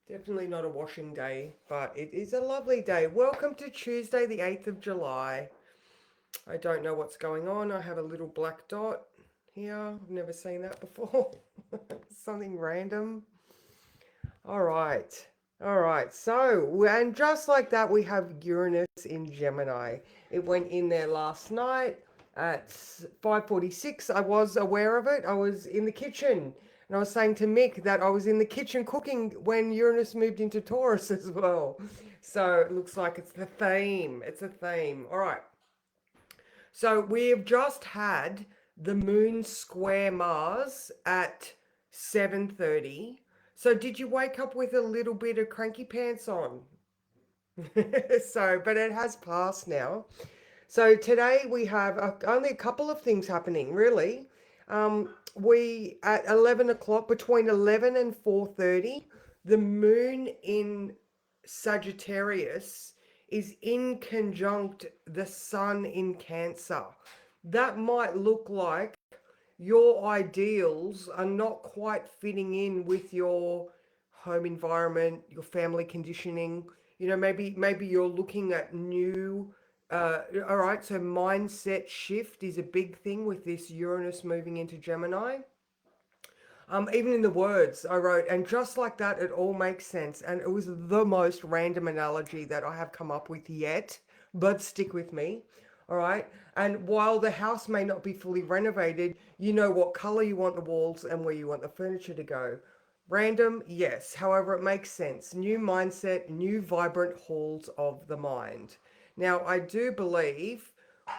Definitely not a washing day, but it is a lovely day. Welcome to Tuesday, the 8th of July. I don't know what's going on. I have a little black dot here. I've never seen that before. Something random. All right. All right. And just like that, we have Uranus in Gemini. It went in there last night at 5:46. I was aware of it. I was in the kitchen. And I was saying to Mick that I was in the kitchen cooking when Uranus moved into Taurus as well. So it looks like it's the theme. It's a theme. All right. So we have just had the moon square Mars at 7:30. So did you wake up with a little bit of cranky pants on? But it has passed now. So today we have only a couple of things happening, really. We at 11 o'clock, between 11 and 4:30, the moon in Sagittarius is in conjunct the sun in Cancer. That might look like your ideals are not quite fitting in with your home environment, your family conditioning. Maybe you're looking at new all right, so mindset shift is a big thing with this Uranus moving into Gemini. Even in the words I wrote, and just like that, it all makes sense. And it was the most random analogy that I have come up with yet, but stick with me. All right. And while the house may not be fully renovated, you know what color you want the walls and where you want the furniture to go. Random, yes. However, it makes sense. New mindset, new vibrant halls of the mind. Now, I do believe,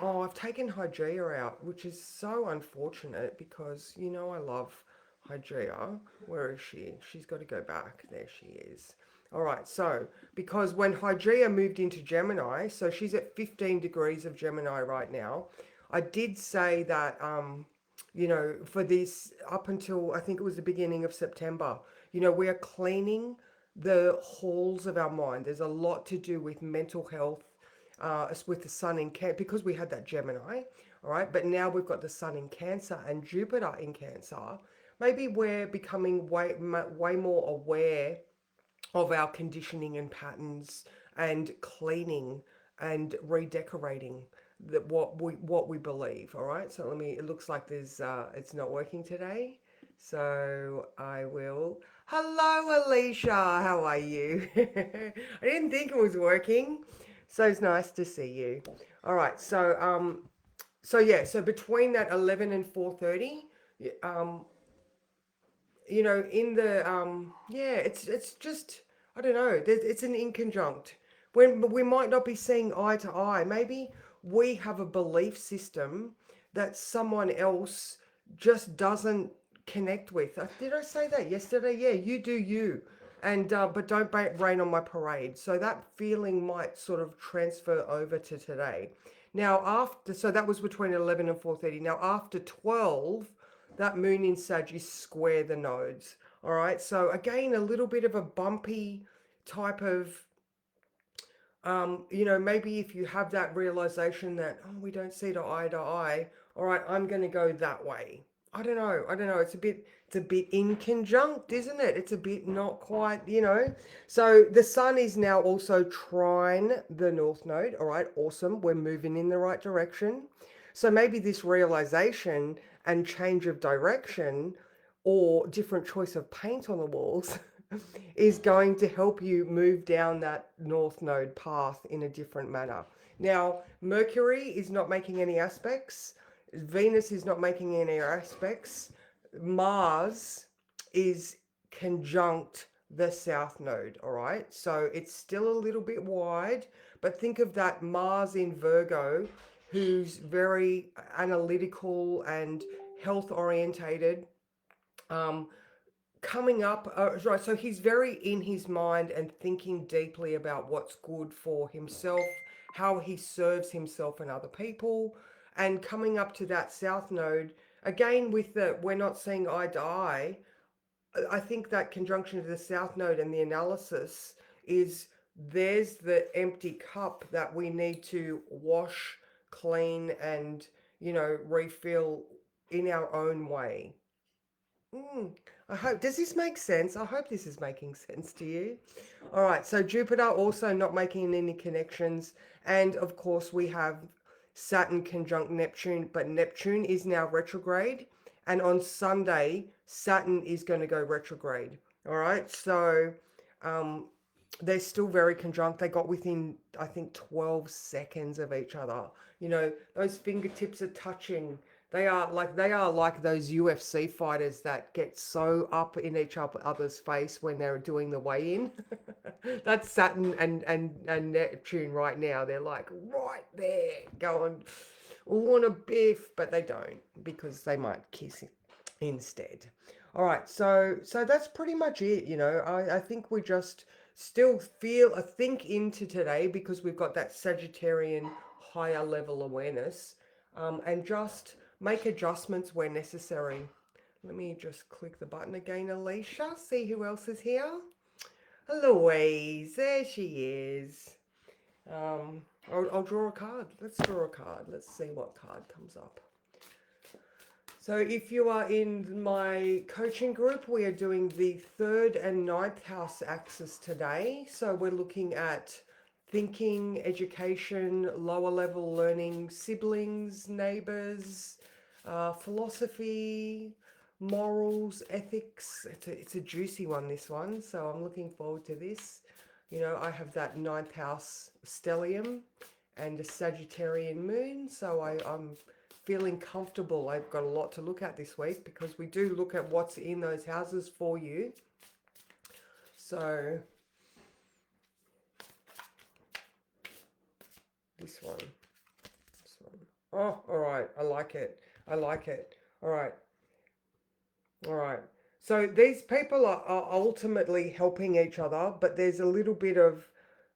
oh, I've taken Hygieia out, which is so unfortunate because, I love Hygieia. Where is she? She's got to go back. There she is. All right, so because when Hygieia moved into Gemini, so she's at 15 degrees of Gemini right now. I did say that, for this up until I think it was the beginning of September, we are cleaning the halls of our mind. There's a lot to do with mental health, with the sun in Cancer, because we had that Gemini, all right, but now we've got the sun in Cancer and Jupiter in Cancer. Maybe we're becoming way more aware of our conditioning and patterns and cleaning and redecorating what we believe. All right, so it looks like there's it's not working today, so I will. Hello, Alicia, how are you? I didn't think it was working, so it's nice to see you. All right, so yeah, so between that 11 and 4:30, um in the yeah, it's just, I don't know, it's an inconjunct when we might not be seeing eye to eye. Maybe we have a belief system that someone else just doesn't connect with. Did I say that yesterday? Yeah, you do you, and but don't rain on my parade. So that feeling might sort of transfer over to today. Now after, so that was between 11 and 4:30. Now after 12, that moon in Sag is square the nodes. All right. So again, a little bit of a bumpy type of, maybe if you have that realization that, oh, we don't see to eye, all right, I'm going to go that way. I don't know. I don't know. It's a bit in conjunct, isn't it? It's a bit not quite. So the sun is now also trine the north node. All right. Awesome. We're moving in the right direction. So maybe this realization and change of direction or different choice of paint on the walls is going to help you move down that north node path in a different manner. Now, Mercury is not making any aspects, Venus is not making any aspects, Mars is conjunct the south node, all right? So it's still a little bit wide, but think of that Mars in Virgo, who's very analytical and health orientated. Um, Coming up, right, so he's very in his mind and thinking deeply about what's good for himself, how he serves himself and other people, and coming up to that south node again with the we're not seeing eye to eye. I think that conjunction of the south node and the analysis is, there's the empty cup that we need to wash, clean, and refill in our own way. Mm, I hope, does this make sense? I hope this is making sense to you. All right, so Jupiter also not making any connections. And of course, we have Saturn conjunct Neptune, but Neptune is now retrograde. And on Sunday, Saturn is going to go retrograde. All right, so um, they're still very conjunct. They got within, I think, 12 seconds of each other. You know, those fingertips are touching. They are like those UFC fighters that get so up in each other's face when they're doing the weigh-in. That's Saturn and Neptune right now. They're like right there going, want a biff, but they don't because they might kiss instead. All right, so that's pretty much it. You know, I think we just still feel a think into today because we've got that Sagittarian higher level awareness, and just make adjustments where necessary. Let me just click the button again, Alicia. See who else is here. Louise, there she is. I'll draw a card. Let's draw a card. Let's see what card comes up. So if you are in my coaching group, we are doing the third and ninth house axis today. So we're looking at thinking, education, lower level learning, siblings, neighbors, philosophy, morals, ethics. It's a juicy one, this one. So I'm looking forward to this. You know, I have that ninth house stellium and a Sagittarian moon. So I'm feeling comfortable. I've got a lot to look at this week because we do look at what's in those houses for you. So this one. Oh, all right. I like it. I like it. All right. All right. So these people are ultimately helping each other, but there's a little bit of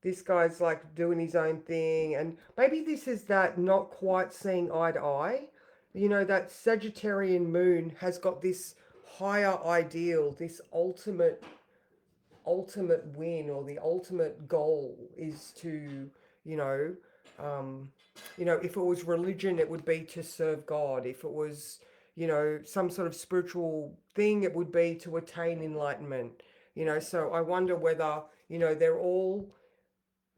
this guy's like doing his own thing. And maybe this is that not quite seeing eye to eye. You know, that Sagittarian moon has got this higher ideal, this ultimate win or the ultimate goal is to, you know, um, if it was religion, it would be to serve God. If it was, some sort of spiritual thing, it would be to attain enlightenment. So I wonder whether, they're all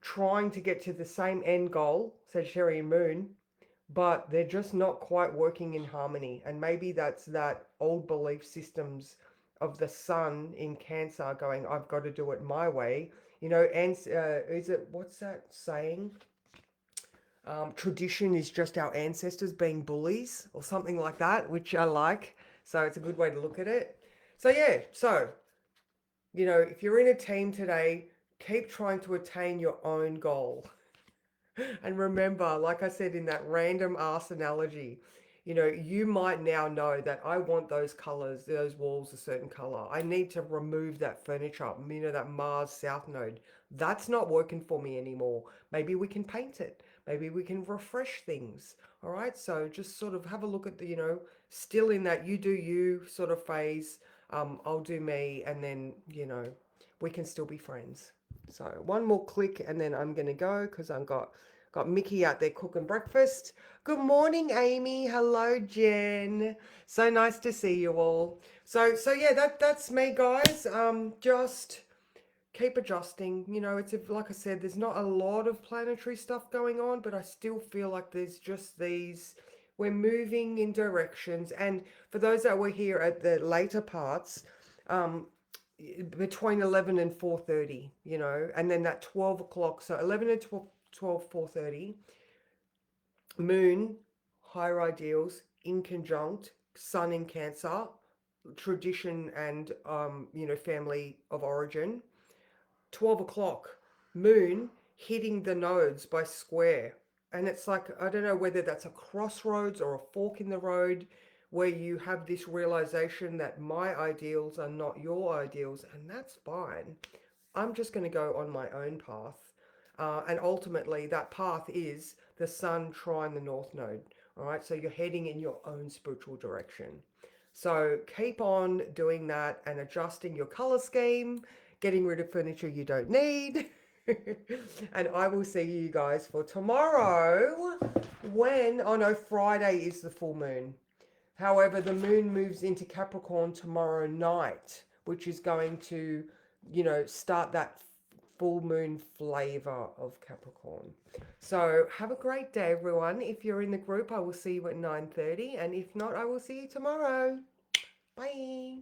trying to get to the same end goal, Sagittarian moon, but they're just not quite working in harmony. And maybe that's that old belief systems of the sun in Cancer going, I've got to do it my way. And is it, what's that saying? Tradition is just our ancestors being bullies or something like that, which I like. So it's a good way to look at it. So, yeah, so, if you're in a team today, keep trying to attain your own goal. And remember, like I said in that random ass analogy, you might now know that I want those colors, those walls a certain color. I need to remove that furniture, that Mars South node. That's not working for me anymore. Maybe we can paint it. Maybe we can refresh things. All right. So just sort of have a look at the, still in that you do you sort of phase. I'll do me. And then, we can still be friends. So one more click and then I'm going to go because I've got Mickey out there cooking breakfast. Good morning, Amy. Hello, Jen. So nice to see you all. So yeah, that's me, guys. Just keep adjusting. It's like I said, there's not a lot of planetary stuff going on, but I still feel like there's just these. We're moving in directions, and for those that were here at the later parts, um, between 11 and 4:30, and then that 12 o'clock, so 11 and 12 4:30, moon, higher ideals in conjunct, sun in Cancer, tradition and, family of origin. 12 o'clock, moon hitting the nodes by square. And it's like, I don't know whether that's a crossroads or a fork in the road where you have this realization that my ideals are not your ideals, and that's fine. I'm just going to go on my own path. And ultimately, that path is the sun trine the north node. All right, so you're heading in your own spiritual direction. So keep on doing that and adjusting your color scheme, getting rid of furniture you don't need. And I will see you guys for tomorrow when, oh no, Friday is the full moon. However, the moon moves into Capricorn tomorrow night, which is going to, start that full moon flavor of Capricorn. So have a great day, everyone. If you're in the group, I will see you at 9:30. And if not, I will see you tomorrow. Bye.